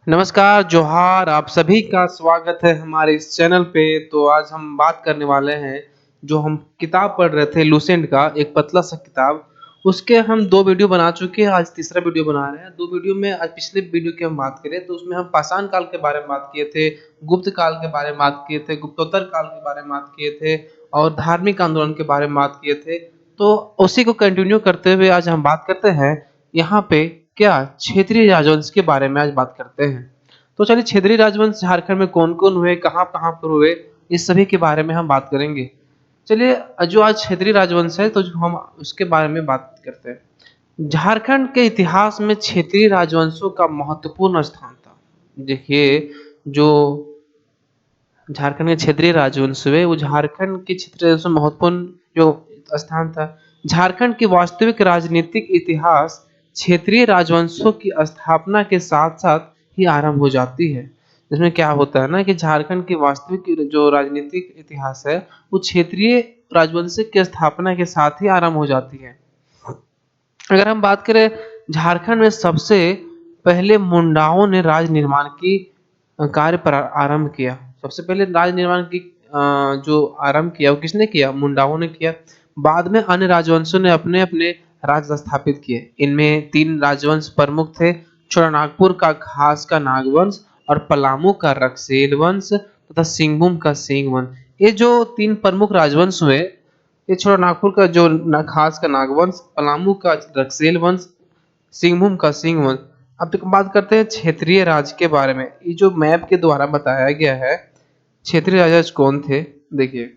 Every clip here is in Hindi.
नमस्कार, जोहार, आप सभी का स्वागत है हमारे इस चैनल पे। तो आज हम बात करने वाले हैं, जो हम किताब पढ़ रहे थे लूसेंट का एक पतला-सा किताब, उसके हम 2 वीडियो बना चुके हैं, आज तीसरा वीडियो बना रहे हैं। 2 वीडियो में आज पिछले वीडियो की हम बात करें तो उसमें हम पाषाण काल के बारे में बात किए थे, गुप्त काल के बारे में बात किए थे, गुप्तोत्तर काल के बारे में बात किए थे और धार्मिक आंदोलन के बारे में बात किए थे। तो उसी को कंटिन्यू करते हुए आज हम बात करते हैं यहाँ पे क्या क्षेत्रीय राजवंश के बारे में आज बात करते हैं। तो चलिए क्षेत्रीय राजवंश झारखंड में कौन-कौन हुए, कहाँ-कहाँ पर हुए, इस सभी के बारे में हम बात करेंगे। चलिए जो आज क्षेत्रीय राजवंश है तो जो हम उसके बारे में बात करते हैं। झारखंड के इतिहास में क्षेत्रीय राजवंशों का महत्वपूर्ण स्थान था। देखिए जो झारखंड के क्षेत्रीय राजवंश हुए वो झारखंड के क्षेत्रीय से महत्वपूर्ण जो स्थान था। झारखंड की वास्तविक राजनीतिक इतिहास क्षेत्रीय राजवंशों की स्थापना के साथ-साथ ही आरंभ हो जाती है। इसमें क्या होता है ना कि झारखंड की वास्तविक जो राजनीतिक इतिहास है वो क्षेत्रीय राजवंश की स्थापना के साथ ही आरंभ हो जाती है। अगर हम बात करें झारखंड में सबसे पहले मुंडाओं ने राज निर्माण की कार्य आरंभ किया। सबसे पहले राज निर्माण की जो आरंभ किया वो किसने किया? मुंडाओं ने किया। बाद में अन्य राजवंशों ने अपने-अपने राज्य स्थापित किए। इनमें 3 राजवंश प्रमुख थे, छोटानागपुर का खास का नागवंश और पलामू का रक्सेल वंश तथा सिंहभूम का सिंह वंश। ये जो 3 प्रमुख राजवंश हुए, ये छोटानागपुर का जो खास का नागवंश, पलामू का रक्सेल वंश, सिंहभूम का सिंह वंश। अब तक बात करते हैं क्षेत्रीय राज के बारे में। ये जो मैप के द्वारा बताया गया है क्षेत्रीय राजा कौन थे, देखिए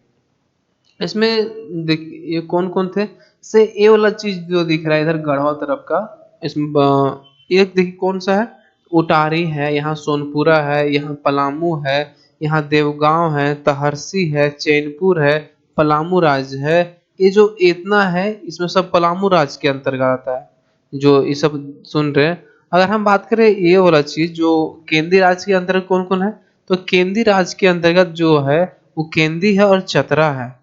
इसमें देखिए ये कौन-कौन थे से ये वाला चीज जो दिख रहा है इधर गढ़वा तरफ का, इसमें एक देखिए कौन सा है, उटारी है, यहाँ सोनपुरा है, यहाँ पलामू है, यहाँ देवगांव है, तहरसी है, चैनपुर है, पलामू राज है। ये जो इतना है इसमें सब पलामू राज के अंतर्गत आता है जो ये सब सुन रहे हैं। अगर हम बात करें ये वाला चीज जो केंद्रीय राज के अंतर्गत कौन कौन है, तो केंद्रीय राज के अंतर्गत जो है वो केंदी है और चतरा है।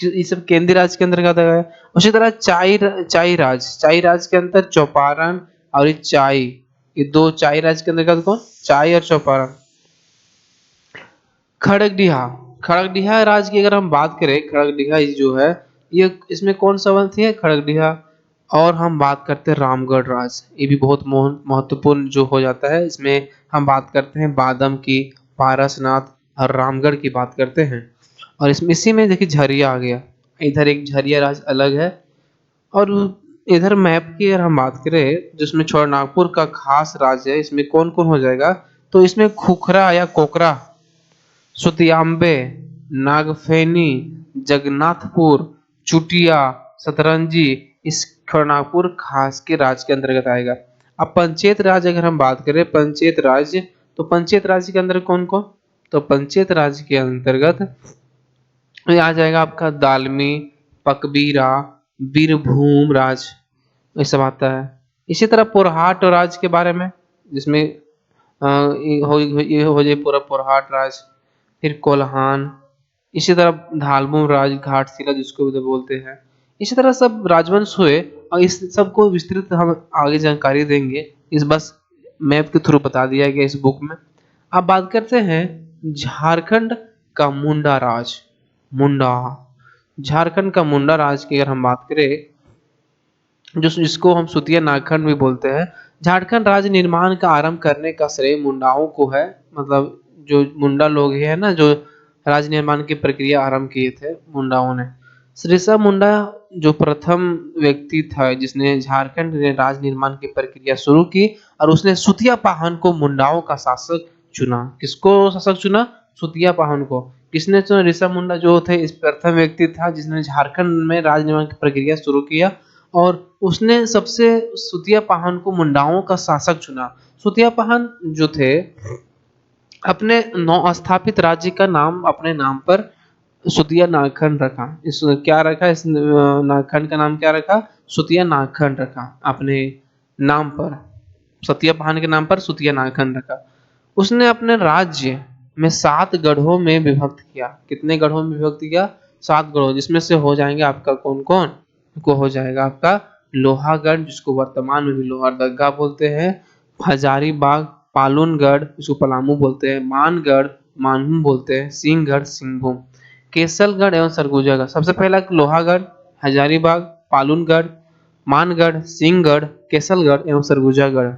ये सब केंद्रीय राज के अंतर्गत है। उसी तरह चाई राज के अंतर चौपारण और ये चाई, ये दो चाई राज के अंतर्गत कौन, चाई और चौपारण। खड़गडिहा, खड़गडिहा राज की अगर हम बात करें, खड़गडिहा जो है ये इसमें कौन सा वंश है, खड़गडिहा। और हम बात करते हैं रामगढ़ राज, ये भी बहुत महत्वपूर्ण जो हो जाता है। इसमें हम बात करते हैं बादम की, पारसनाथ और रामगढ़ की बात करते हैं। और इसमें इसी में देखिए झरिया आ गया, इधर एक झरिया राज अलग है। और इधर मैप की अगर हम बात करें जिसमें छोटानागपुर का खास राज है, इसमें कौन कौन हो जाएगा, तो इसमें खुखरा या कोकरा, सुतियाम्बे, नागफेनी, जगन्नाथपुर, चुटिया, सतरंजी इस छोटानागपुर खास के राज के अंतर्गत आएगा। अब पंचायत राज अगर हम बात करें, पंचायत राज, तो पंचायत राज के अंदर कौन कौन, तो पंचायत राज के अंतर्गत ये आ जाएगा आपका दालमी, पकबीरा, बीरभूम राज, ये सब आता है। इसी तरह पोरहाट राज के बारे में, जिसमें ये हो जाए पूरा पोरहाट राज, फिर कोल्हान, इसी तरह धालमू राज, घाटशिला जिसको उधर बोलते हैं। इसी तरह सब राजवंश हुए और इस सबको विस्तृत हम आगे जानकारी देंगे, इस बस मैप के थ्रू बता दिया गया इस बुक में। अब बात करते हैं झारखंड का मुंडा राज। मुंडा, झारखंड का मुंडा राज की अगर हम बात करें, जो जिसको हम सुतिया नागखंड भी बोलते हैं, झारखंड राज्य निर्माण का आरंभ करने का श्रेय मुंडाओं को है। मतलब जो मुंडा लोग है ना, जो राज्य निर्माण की प्रक्रिया आरंभ किए थे मुंडाओं ने। सिरसा मुंडा जो प्रथम व्यक्ति था जिसने झारखंड में राज्य निर्माण की प्रक्रिया शुरू की, और उसने सुतिया पाहन को मुंडाओं का शासक चुना। किसको शासक चुना, सुतिया पाहन को। किसने चुना, ऋषा मुंडा जो थे इस प्रथम व्यक्ति था जिसने झारखंड में राज्य निर्माण की प्रक्रिया शुरू किया, और उसने सबसे सुतिया पाहन को मुंडाओं का शासक चुना। सुतिया पाहन जो थे अपने नौ स्थापित राज्य का नाम अपने नाम पर सुतिया नागखंड रखा। इस क्या रखा, इस नागखंड का नाम क्या रखा, सुतिया नागखंड रखा अपने नाम पर। सतिया पाहन के नाम पर सुतिया नागखंड रखा। उसने अपने राज्य में 7 गढ़ों में विभक्त किया। कितने गढ़ों में विभक्त किया, 7 गढ़ों, जिसमें से हो जाएंगे आपका कौन कौन, को हो जाएगा आपका लोहागढ़ जिसको वर्तमान में भी लोहरदगा बोलते हैं, हजारीबाग, पालनगढ़ इसको पलामू बोलते हैं, मानगढ़ मानभूम बोलते हैं, सिंहगढ़ सिंहभूम। केसलगढ़ एवं सरगुजागढ़, सबसे पहला लोहागढ़, हजारीबाग, पालनगढ़, मानगढ़, सिंहगढ़, केसलगढ़ एवं सरगुजागढ़,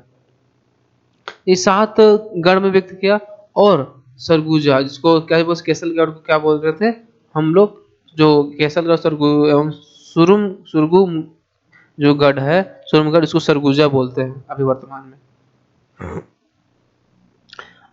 ये 7 गढ़ में व्यक्त किया। और सरगुजा जिसको क्या बोल, केसलगढ़ को क्या बोल रहे थे हम लोग, जो केसलगढ़ सरगु एवं सुरगु जो गढ़ है सुरमगढ़, इसको सरगुजा बोलते हैं अभी वर्तमान में।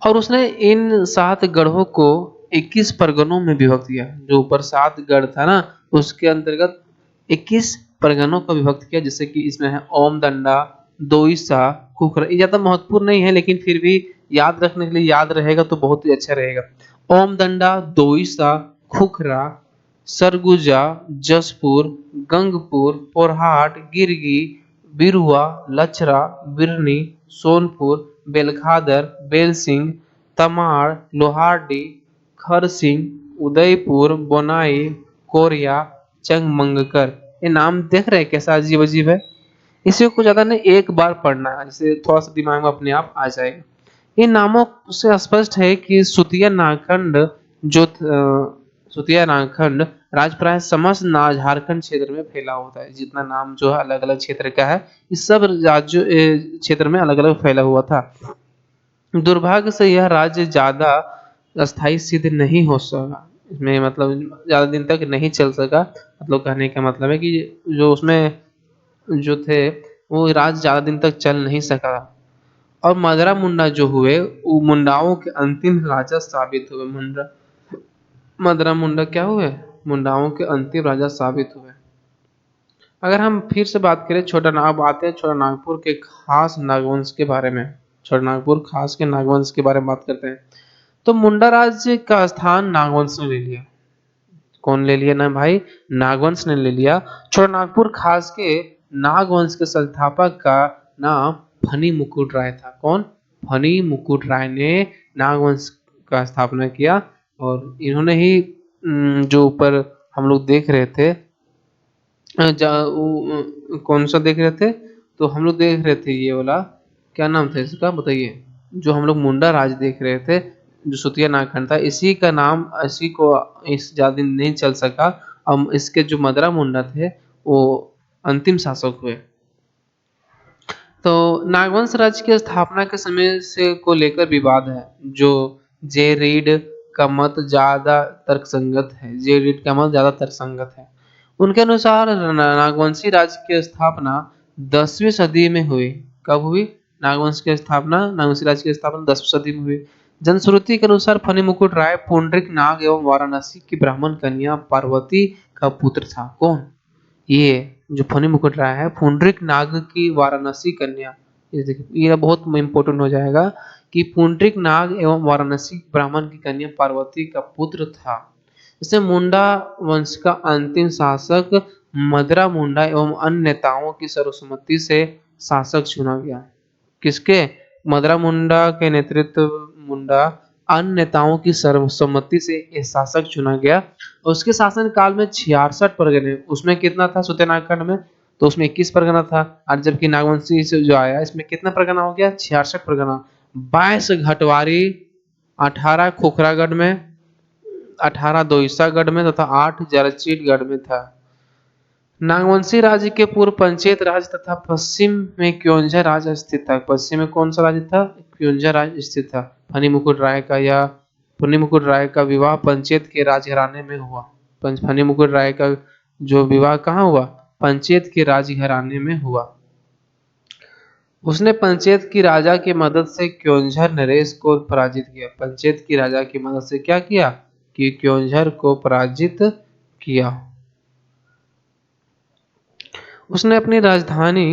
और उसने इन 7 गढ़ों को 21 परगनों में विभक्त किया। जो ऊपर 7 गढ़ था ना, उसके अंतर्गत 21 परगनों को विभक्त किया, जैसे कि इसमें है ओमदंडा, दोईसा, खुखरा। ये ज्यादा महत्वपूर्ण नहीं है लेकिन फिर भी याद रखने के लिए, याद रहेगा तो बहुत ही अच्छा रहेगा। ओमदंडा, दोईसा, खुखरा, सरगुजा, जसपुर, गंगपुर, पोरहाट, गिरगी, बिरुआ, लचरा, बिरनी, सोनपुर, बेलखादर, बेलसिंह, तमाड़, लोहारडी, खरसिंह, उदयपुर, बोनाई, कोरिया, चंगमंगकर। ये नाम देख रहे हैं कैसा अजीब अजीब है। इसी को ज्यादा नहीं, एक बार पढ़ना है, जिससे थोड़ा सा दिमाग में अपने आप आ जाएगा। इन नामों से स्पष्ट है कि सुतिया नागखंड जो सुतिया नागखंड राज प्राय समस्त झारखंड क्षेत्र में फैला होता है। जितना नाम जो है अलग अलग क्षेत्र का है, इस सब राज्यों क्षेत्र में अलग अलग फैला हुआ था। दुर्भाग्य से यह राज्य ज्यादा अस्थायी सिद्ध नहीं हो सका, इसमें मतलब ज्यादा दिन तक नहीं चल सका। मतलब कहने का मतलब है कि जो उसमें जो थे वो राज ज्यादा दिन तक चल नहीं सका। और मदरा मुंडा जो हुए वो मुंडाओं के अंतिम राजा साबित हुए। मदरा मुंडा क्या हुए, मुंडाओं के अंतिम राजा साबित हुए। अगर हम फिर से बात करें छोटा नाग, आते हैं छोटा नागपुर के खास नागवंश के बारे में। छोटा नागपुर खास के नागवंश के बारे में बात करते हैं। तो मुंडा राज्य का स्थान नागवंश ने ले लिया। कौन ले लिया ना भाई, नागवंश ने ले लिया। छोटा नागपुर खास के नागवंश के संस्थापक का नाम फनी मुकुट राय था। कौन, फनी मुकुट राय ने नागवंश का स्थापना किया। और इन्होंने ही जो ऊपर हम लोग देख रहे थे, कौन सा देख रहे थे, तो हम लोग देख रहे थे ये वाला, क्या नाम था इसका बताइए, जो हम लोग मुंडा राज देख रहे थे, जो सुतिया नागखंड था, इसी का नाम, इसी को इस ज्यादा दिन नहीं चल सका। अब इसके जो मदरा मुंडा थे वो अंतिम शासक हुए। तो नागवंश राज्य की स्थापना के समय से को लेकर विवाद है। जो जे रीड का मत ज्यादा तर्कसंगत है, जे रीड का मत ज्यादा तर्कसंगत है। उनके अनुसार नागवंशी राज्य की स्थापना 10वीं सदी में हुई। कब हुई, नागवंश की स्थापना, नागवंशी राज्य की स्थापना 10वीं सदी में हुई। जनश्रुति के अनुसार फनी मुकुट राय पुंडरिक नाग एवं वाराणसी की ब्राह्मण कन्या पार्वती का पुत्र था। कौन, ये जो फनी मुकुट राय है पुंडरिक नाग की वाराणसी कन्या। ये देखिए, ये बहुत इंपॉर्टेंट हो जाएगा कि पुंडरिक नाग एवं वाराणसी ब्राह्मण की कन्या पार्वती का पुत्र था। इसे मुंडा वंश का अंतिम शासक मदरा मुंडा एवं अन्य नेताओं की सर्वसम्मति से शासक चुना गया। किसके, मदरा मुंडा के नेतृत्व मुंडा अन्य नेताओं की सर्वसम्मति से यह शासक चुना गया। उसके शासन काल में 66 परगने, उसमें कितना था सुतिया नागखंड में, तो उसमें 21 परगना था। और जबकि नागवंशी से जो आया इसमें कितना परगना हो गया, 66 परगना। 22 घटवारी, 18 खोखरागढ़ में, 18 दोईसागढ़ में तथा 8 जरचीटगढ़ में था। नागवंशी राज्य के पूर्व पंचेत राज तथा पश्चिम में क्योंझा राज स्थित था। पश्चिम में कौन सा राज्य था, क्योंझा राज स्थित था। फनी मुकुट राय का या फनी मुकुट राय का विवाह पंचेत के राजघराने में हुआ। फनी मुकुट राय का जो विवाह कहाँ हुआ, पंचेत के राजघराने में हुआ। उसने पंचेत की राजा की मदद से क्योंझर नरेश को पराजित किया। पंचेत की राजा की मदद से क्या किया, कि क्योंझर को पराजित किया। उसने अपनी राजधानी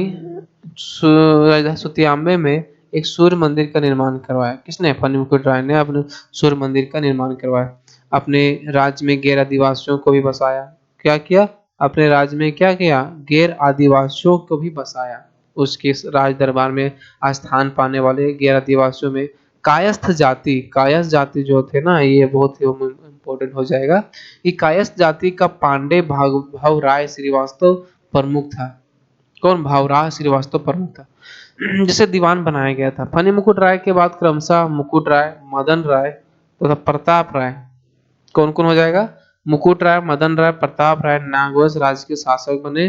सुतियाम्बे में एक सूर्य मंदिर का निर्माण करवाया। किसने, फनी मुकुट राय ने अपने सूर्य मंदिर का निर्माण करवाया। अपने राज्य में गैर आदिवासियों को भी बसाया। क्या किया, अपने राज्य में क्या किया, गैर आदिवासियों को भी बसाया। उसके राज दरबार में स्थान पाने वाले गैर आदिवासियों में कायस्थ जाति, कायस्थ जाति जो थे ना, ये बहुत ही इम्पोर्टेंट हो जाएगा। ये कायस्थ जाति का पांडे भाव राय श्रीवास्तव प्रमुख था। कौन, भावराज श्रीवास्तव प्रमुख था। जिसे दीवान बनाया गया था। फनी मुकुट राय के बाद क्रमशः मुकुट राय, मदन राय तथा प्रताप राय, कौन कौन हो जाएगा? मुकुट राय, मदन राय, प्रताप राय नागवंश राज्य के शासक बने।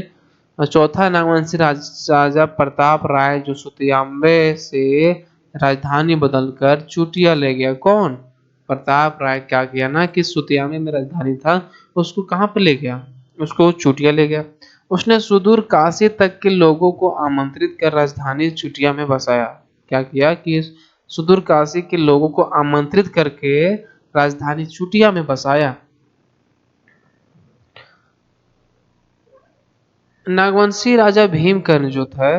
और चौथा नागवंशी राजा प्रताप राय जो सुतियांबे से राजधानी बदलकर चुटिया ले गया। कौन? प्रताप राय क्या किया ना कि सुतियांबे में राजधानी था, उसको कहाँ पे ले गया? उसको चुटिया ले गया। उसने सुदूर काशी तक के लोगों को आमंत्रित कर राजधानी चुटिया में बसाया। क्या किया कि सुदूर काशी के लोगों को आमंत्रित करके राजधानी चुटिया में बसाया। नागवंशी राजा भीमकर्ण जो था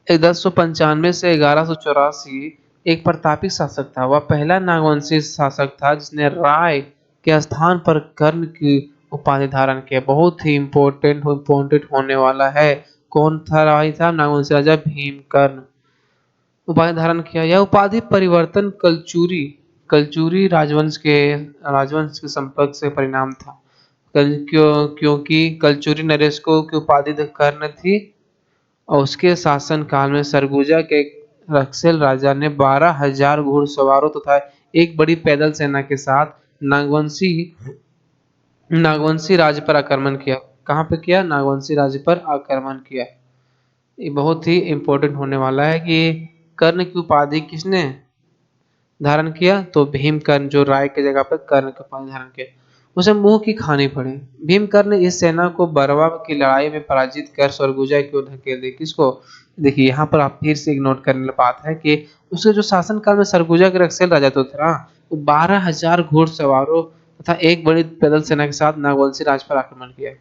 1095 से 1184 एक प्रतापी शासक था। वह पहला नागवंशी शासक था जिसने राय के स्थान पर कर्ण की उपाधि धारण किया। बहुत ही इम्पोर्टेंट होने वाला है। कौन था राय था? नागवंशी राजा भीमकर्ण उपाधि धारण किया। यह उपाधि परिवर्तन कलचुरी राजवंश के संपर्क से परिणाम था। क्योंकि कलचुरी नरेशकों की उपाधि कर्ण थी और उसके शासन काल में सरगुजा के रक्सेल राजा ने 12,000 घुड़सवारों तथा एक बड़ी पैदल सेना के साथ नागवंशी नागवंशी राज्य पर आक्रमण किया। कहाँ पे किया? नागवंशी राज्य पर आक्रमण किया। ये बहुत ही इम्पोर्टेंट होने वाला है कि कर्ण की उपाधि किसने धारण किया? तो भीमकर्ण, जो राय के जगह पर कर्ण की उपाधि धारण किया। उसे मुंह की खानी पड़ी। भीमकर्ण ने इस सेना को बरवा की लड़ाई में पराजित कर सरगुजा की ओर धकेल दिया। किसको? देखिए यहाँ पर आप फिर से एक नोट करने वाली बात है कि उसके जो शासन काल में सरगुजा के रक्सेल राजा तो था, वो 12,000 घुड़सवारों तथा एक बड़ी पैदल सेना के साथ नागवंशी राज पर आक्रमण किया।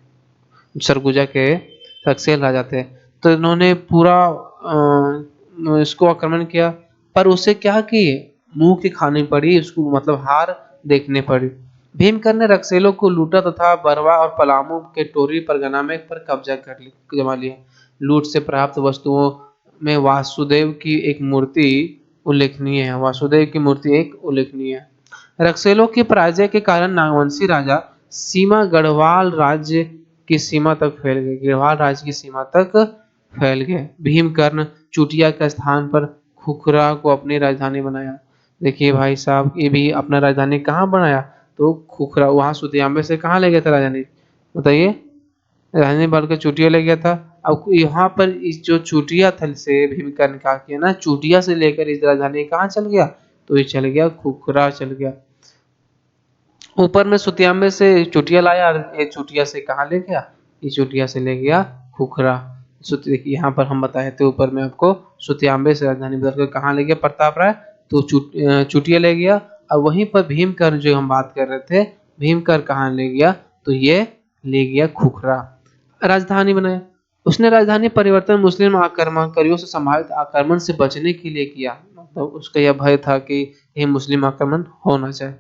सरगुजा के रक्सेल राजा थे, तो इन्होंने पूरा इसको आक्रमण किया। पर उसे क्या की मुंह की खानी पड़ी, उसको मतलब हार देखने पड़ी। भीमकर्ण ने रक्सेलों को लूटा तथा बरवा और पलामू के टोरी परगना में पर कब्जा जमा लिया। लूट से प्राप्त वस्तुओं में वासुदेव की एक मूर्ति उल्लेखनीय है। वासुदेव की मूर्ति एक उल्लेखनीय है। रक्सेलों के पराजय के कारण नागवंशी राजा सीमा गढ़वाल राज्य की सीमा तक फैल गए। गढ़वाल राज्य की सीमा तक फैल गए। भीमकर्ण चुटिया के स्थान पर खुखरा को अपनी राजधानी बनाया। देखिए भाई साहब, ये भी अपना राजधानी कहाँ बनाया? तो खुखरा। वहां सुतियांबे से कहाँ ले गया था राजधानी? बताइए। राजधानी बन के चुटिया ले गया था। अब यहाँ पर इस जो चुटिया थल से भीमकर्ण क्या किया ना, चुटिया से लेकर इस राजधानी कहाँ चल गया? तो ये चल गया खुखरा चल गया। ऊपर में सुतियांबे से चुटिया लाया और ये चुटिया से कहाँ ले गया? ये चुटिया से ले गया खुखरा। देखिए यहाँ पर हम बताए थे ऊपर में आपको, सुतियांबे से राजधानी बदल कर कहाँ ले गया प्रताप राय? तो चुटिया ले गया। और वहीं पर भीमकर्ण जो हम बात कर रहे थे, भीमकर्ण कहाँ ले गया? तो ये ले गया खुखरा। राजधानी बनाया। उसने राजधानी परिवर्तन मुस्लिम आक्रमणकारियों से संभावित आक्रमण से बचने के लिए किया। मतलब उसका यह भय था कि ये मुस्लिम आक्रमण हो ना जाए,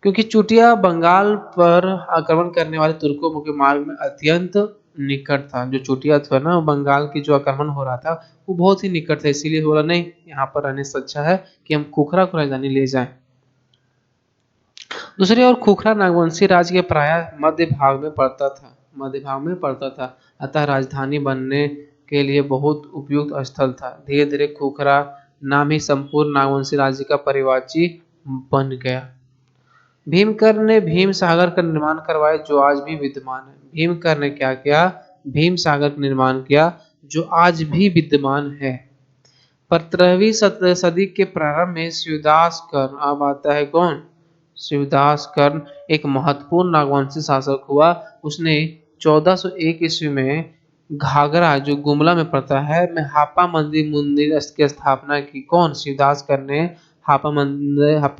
क्योंकि चुटिया बंगाल पर आक्रमण करने वाले तुर्कों के मार्ग में अत्यंत निकट था। जो चुटिया था ना, बंगाल की जो आक्रमण हो रहा था वो बहुत ही निकट था। इसीलिए बोला नहीं, यहाँ पर रहने से अच्छा है कि हम खुखरा को राजधानी ले जाएं। दूसरी ओर खुखरा नागवंशी राज्य के प्राय मध्य भाग में पड़ता था, अतः राजधानी बनने के लिए बहुत उपयुक्त स्थल था। धीरे धीरे खुखरा नाम ही संपूर्ण नागवंशी राज्य का परिवाची बन गया। भीमकर्ण ने भीम सागर का निर्माण करवाया, जो आज भी विद्यमान है। भीमकर्ण ने क्या किया? भीम सागर का निर्माण किया, जो आज भी विद्यमान है। 15वीं सदी के प्रारंभ में शिवदास कर्ण, अब आता है कौन? शिवदास कर्ण एक महत्वपूर्ण नागवंशी शासक हुआ। उसने 1401 ईस्वी में घाघरा जो गुमला में पड़ता है में हापा मंदिर की स्थापना की। कौन? शिवदास कर्ण ने हापा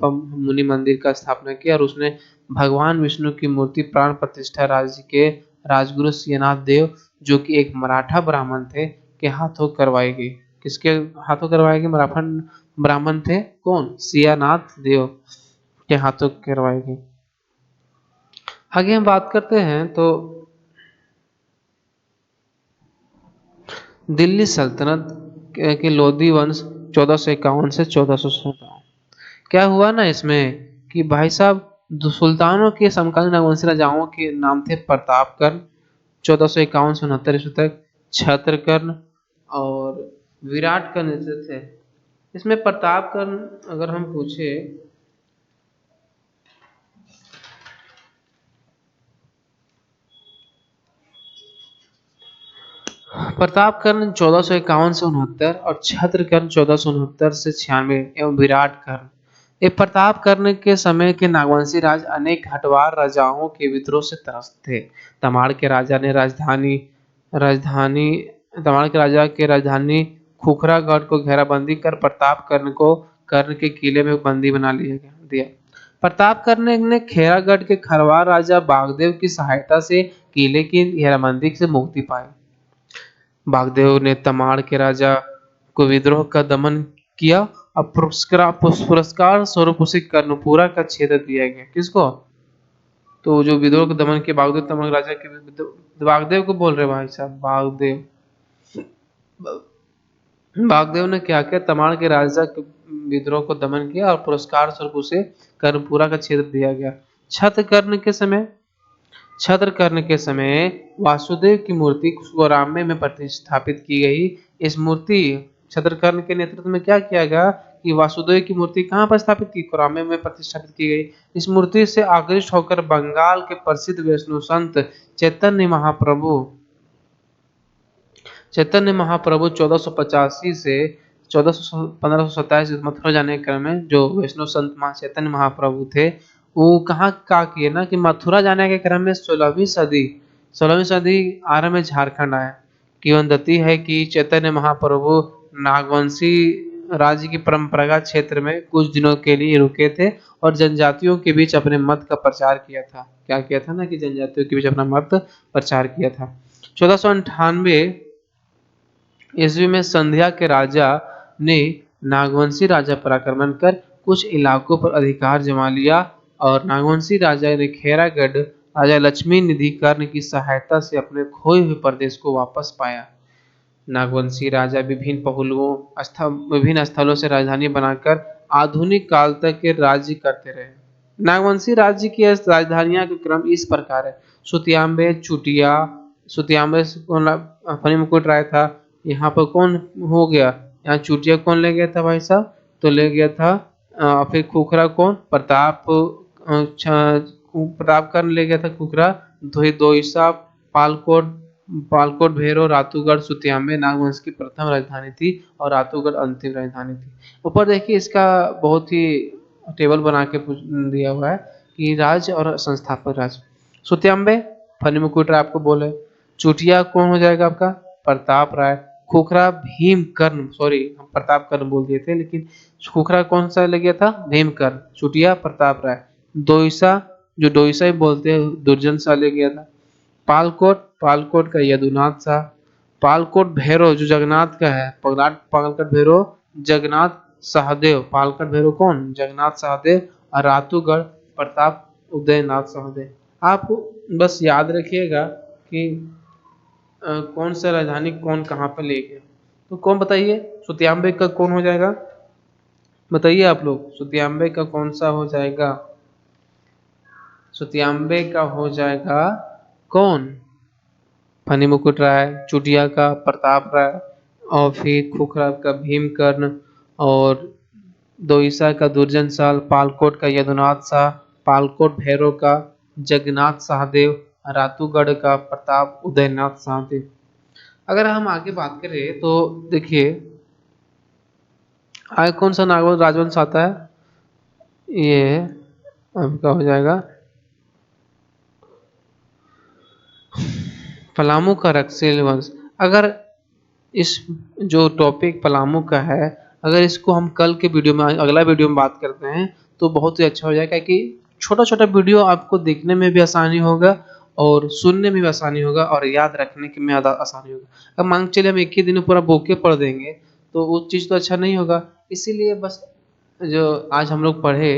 मुनि मंदिर का स्थापना किया और उसने भगवान विष्णु की मूर्ति प्राण प्रतिष्ठा राज्य के राजगुरु सियानाथ देव, जो कि एक मराठा ब्राह्मण थे, के हाथों करवाई गई। किसके हाथों करवाई गई? मराठा ब्राह्मण थे। कौन? सियानाथ देव के हाथों करवाई गई। आगे हम बात करते हैं तो दिल्ली सल्तनत के लोधी वंश 1451 से 1457। क्या हुआ ना इसमें कि भाई साहब सुल्तानों के समकालीन नागवंशी राजाओं के नाम थे प्रतापकर्ण 1451 से 69 ईस्वी तक, छत्रकर्ण और विराट का नेतृत्व है। इसमें प्रताप का अगर हम पूछे प्रतापकर्ण 1451 से 69 और छत्रकर्ण 1469 से 96 एवं विराट कर्ण। ये प्रतापकर्ण के समय के नागवंशी राज अनेक हटवार राजाओं के विद्रोह से त्रस्त थे। तमाड़ के राजा ने राजधानी तमाड़ के राजा के राजधानी खुखरागढ़ को घेराबंदी कर प्रतापकर्ण को कर्ण के किले में बंदी बना दिया। प्रतापकर्ण ने खेरागढ़ के खरवार राजा बागदेव की सहायता से किले की घेराबंदी से मुक्ति पाई। बागदेव ने तमाड़ के राजा को विद्रोह का दमन किया और पुरस्कार स्वरूप उसे कर्णपुरा का क्षेत्र दिया गया। किसको? तो जो विद्रोह का दमन किया बागदेव तमाड़ राजा के बागदेव को बोल रहे भाई साहब। बागदेव ने क्या किया? तमाड़ के राजा के विद्रोह को दमन किया और पुरस्कार स्वरूप उसे कर्णपुरा का क्षेत्र दिया गया। छत्रकर्ण के समय वासुदेव की मूर्ति कोराम्य में प्रतिष्ठापित की गई। इस मूर्ति छत्रकर्ण के नेतृत्व में क्या किया गया कि वासुदेव की मूर्ति कहाँ पर स्थापित की? कोराम्य में प्रतिष्ठापित की गई। इस मूर्ति से आकृष्ट होकर बंगाल के प्रसिद्ध वैष्णव संत चैतन्य महाप्रभु 1485 से 1527 मथुरा जाने के क्रम में जो वैष्णव संत चैतन्य महाप्रभु थे, वो कहाँ का किए ना कि मथुरा जाने के क्रम में 16वीं सदी आरंभ में झारखंड आया। किंवदंती है कि चैतन्य महाप्रभु नागवंशी राज्य की परंपरागत क्षेत्र में कुछ दिनों के लिए रुके थे और जनजातियों के बीच अपने मत का प्रचार किया था। क्या किया था ना कि जनजातियों के बीच अपना मत प्रचार किया था। 1498 ईस्वी में संध्या के राजा ने नागवंशी राजा पर आक्रमण कर कुछ इलाकों पर अधिकार जमा लिया और नागवंशी राजा ने खेरागढ़ राजा लक्ष्मी निधि कर्ण की सहायता से अपने खोए हुए प्रदेश को वापस पाया। नागवंशी राजा विभिन्न स्थलों से राजधानी बनाकर आधुनिक काल तक के राज्य करते रहे। नागवंशी राज्य की राजधानियां के क्रम इस प्रकार है। सुतियाम्बे चुटिया सुतियाम्बे फनी मुकुट राय था। यहाँ पर कौन हो गया? यहाँ चुटिया कौन ले गया था भाई साहब? तो ले गया था फिर खुखरा कौन? प्रतापकर्ण ले गया था खुखरा। दोईसा पालकोट भैरव रातूगढ़ सुतियाम्बे नागवंश की प्रथम राजधानी थी और रातूगढ़ अंतिम राजधानी थी। ऊपर देखिए इसका बहुत ही टेबल बना के दिया हुआ है कि राज्य और संस्थापक राज्य। सुतियाम्बे फनी मुकुट राय आपको बोले। चुटिया कौन हो जाएगा आपका? प्रताप राय। खुखरा भीमकर्ण, सॉरी हम प्रतापकर्ण बोल दिए थे, लेकिन खुखरा कौन सा ले गया था? भीमकर्ण। चुटिया प्रताप राय। दोईसा ही बोलते हैं, दुर्जन शाह ले गया था। पालकोट का यदुनाथ शाह। पालकोट भैरव जो जगन्नाथ का है, पालकोट भैरव जगन्नाथ सहदेव। पालकोट भैरव कौन? जगन्नाथ सहदेव। और रातूगढ़ प्रताप उदयनाथ सहदेव। आप बस याद रखिएगा कि कौन सा राजधानी कौन कहाँ पर ले गया। तो कौन बताइए? सुतियाम्बे का कौन हो जाएगा? बताइए आप लोग, सुतियाम्बे का कौन सा हो जाएगा? सुतियाम्बे का हो जाएगा कौन? फनी मुकुट राय। चुटिया का प्रताप राय और फिर खुखरा का भीमकर्ण और दोईसा का दुर्जन साल, पालकोट का यदुनाथ शाह, पालकोट भैरव का जगन्नाथ सहदेव, रातूगढ़ का प्रताप उदयनाथ सहदेव। अगर हम आगे बात करें तो देखिए आगे कौन सा नागवंश राजवंश आता है? ये आपका हो जाएगा पलामू का रक्सेल वंश। अगर इस जो टॉपिक पलामू का है, अगर इसको हम कल के वीडियो में अगला वीडियो में बात करते हैं तो बहुत ही अच्छा हो जाएगा कि छोटा छोटा वीडियो आपको देखने में भी आसानी होगा और सुनने में भी आसानी होगा और याद रखने में आसानी होगा। अब मान के चलिए हम एक ही दिन पूरा बोके पढ़ देंगे तो वो चीज़ तो अच्छा नहीं होगा। इसीलिए बस जो आज हम लोग पढ़े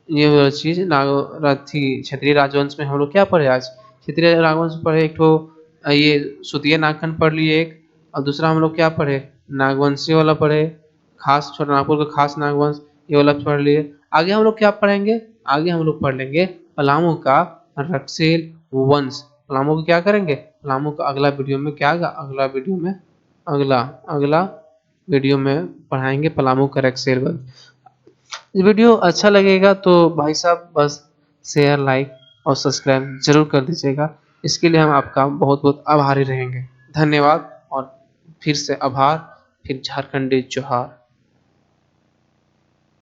ये चीज़ क्षत्रिय राजवंश में हम लोग क्या पढ़े आज? क्षत्रिय राजवंश पढ़े। एक तो ये सुतिया नागखंड पढ़ लिए एक, और दूसरा हम लोग क्या पढ़े? नागवंशी वाला पढ़े, खास छोटानागपुर का खास नागवंश ये वाला पढ़ लिए। आगे हम लोग क्या पढ़ेंगे? आगे हम लोग पढ़ लेंगे पलामू का रक्सेल वंश। पलामू को क्या करेंगे? पलामू का अगला वीडियो में क्या आएगा? अगला वीडियो में अगला अगला वीडियो में पढ़ाएंगे पलामू का एक्सेल वर्क। वीडियो अच्छा लगेगा तो भाई साहब बस शेयर लाइक और सब्सक्राइब जरूर कर दीजिएगा। इसके लिए हम आपका बहुत बहुत आभारी रहेंगे। धन्यवाद और फिर से आभार, फिर झारखंडी जोहार।